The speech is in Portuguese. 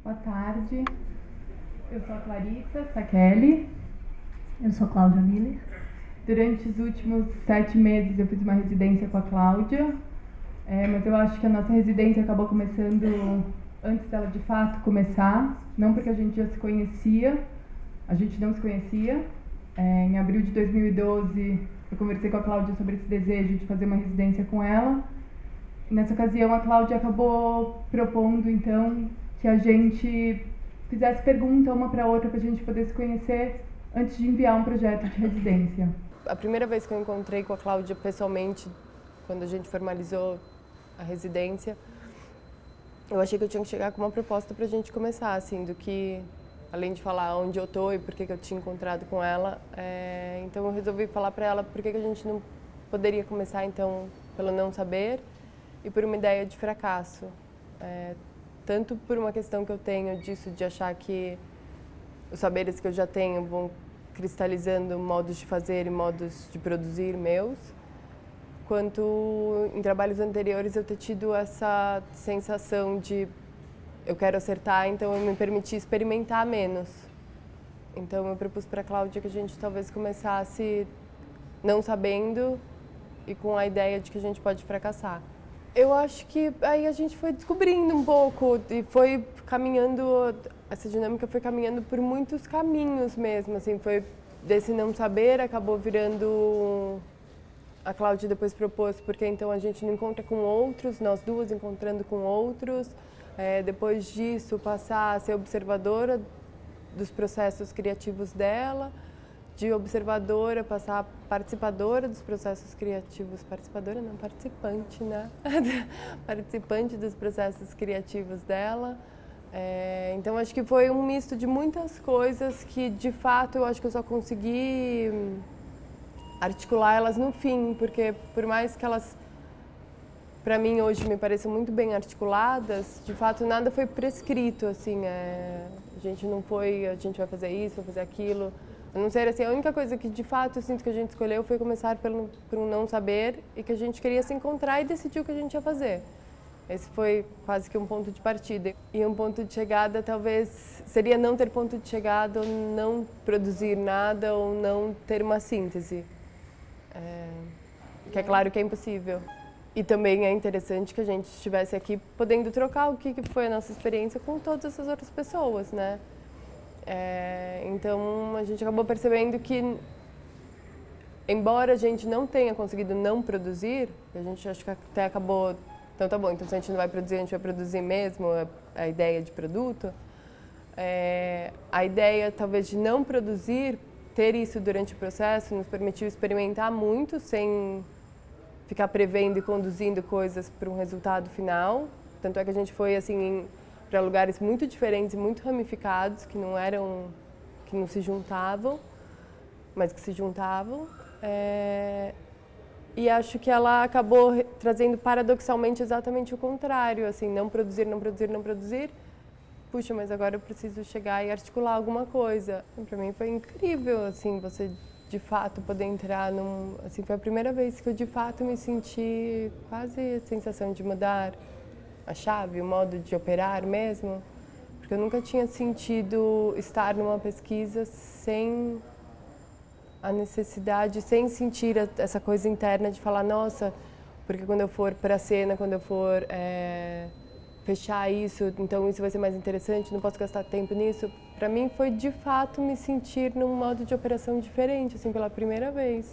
Boa tarde, eu sou a Clarissa Sakelli. Eu sou Cláudia Miller. Durante os últimos 7 meses eu fiz uma residência com a Cláudia, mas eu acho que a nossa residência acabou começando antes dela de fato começar, não porque a gente já se conhecia, a gente não se conhecia. Em abril de 2012 eu conversei com a Cláudia sobre esse desejo de fazer uma residência com ela. E nessa ocasião a Cláudia acabou propondo então que a gente fizesse pergunta uma para outra para a gente poder se conhecer antes de enviar um projeto de residência. A primeira vez que eu encontrei com a Cláudia pessoalmente, quando a gente formalizou a residência, eu achei que eu tinha que chegar com uma proposta para a gente começar, assim, do que, além de falar onde eu tô e por que eu tinha encontrado com ela, então eu resolvi falar para ela por que a gente não poderia começar, então, pelo não saber e por uma ideia de fracasso. Tanto por uma questão que eu tenho disso, de achar que os saberes que eu já tenho vão cristalizando modos de fazer e modos de produzir meus, quanto em trabalhos anteriores eu ter tido essa sensação de eu quero acertar, então eu me permiti experimentar menos. Então eu propus para a Cláudia que a gente talvez começasse não sabendo e com a ideia de que a gente pode fracassar. Eu acho que aí a gente foi descobrindo um pouco e foi caminhando, essa dinâmica foi caminhando por muitos caminhos mesmo, assim, foi desse não saber, acabou virando, a Cláudia depois propôs, porque então a gente não encontra com outros, nós duas encontrando com outros, depois disso passar a ser observadora dos processos criativos dela, de observadora, passar a participadora dos processos criativos, participadora não, participante, né? Participante dos processos criativos dela. Então acho que foi um misto de muitas coisas que de fato eu acho que eu só consegui articular elas no fim, porque por mais que elas para mim hoje me pareçam muito bem articuladas, de fato nada foi prescrito, assim, a gente não foi, a gente vai fazer isso, vai fazer aquilo. A não ser assim, a única coisa que de fato eu sinto que a gente escolheu foi começar por um não saber e que a gente queria se encontrar e decidir o que a gente ia fazer. Esse foi quase que um ponto de partida. E um ponto de chegada talvez seria não ter ponto de chegada ou não produzir nada ou não ter uma síntese. Que é claro que é impossível. E também é interessante que a gente estivesse aqui podendo trocar o que foi a nossa experiência com todas essas outras pessoas, né? Então a gente acabou percebendo que, embora a gente não tenha conseguido não produzir, a gente acho que até acabou, então tá bom, então se a gente não vai produzir, a gente vai produzir mesmo a ideia de produto. A ideia talvez de não produzir, ter isso durante o processo, nos permitiu experimentar muito sem ficar prevendo e conduzindo coisas para um resultado final. Tanto é que a gente foi assim para lugares muito diferentes e muito ramificados, que não se juntavam, mas que se juntavam. E acho que ela acabou trazendo paradoxalmente exatamente o contrário, assim, não produzir, não produzir, não produzir. Puxa, mas agora eu preciso chegar e articular alguma coisa. Para mim foi incrível, assim, você de fato poder entrar assim, foi a primeira vez que eu de fato me senti quase a sensação de mudar a chave, o modo de operar mesmo, porque eu nunca tinha sentido estar numa pesquisa sem a necessidade, sem sentir essa coisa interna de falar, nossa, porque quando eu for para a cena, quando eu for fechar isso, então isso vai ser mais interessante, não posso gastar tempo nisso. Para mim foi de fato me sentir num modo de operação diferente, assim, pela primeira vez.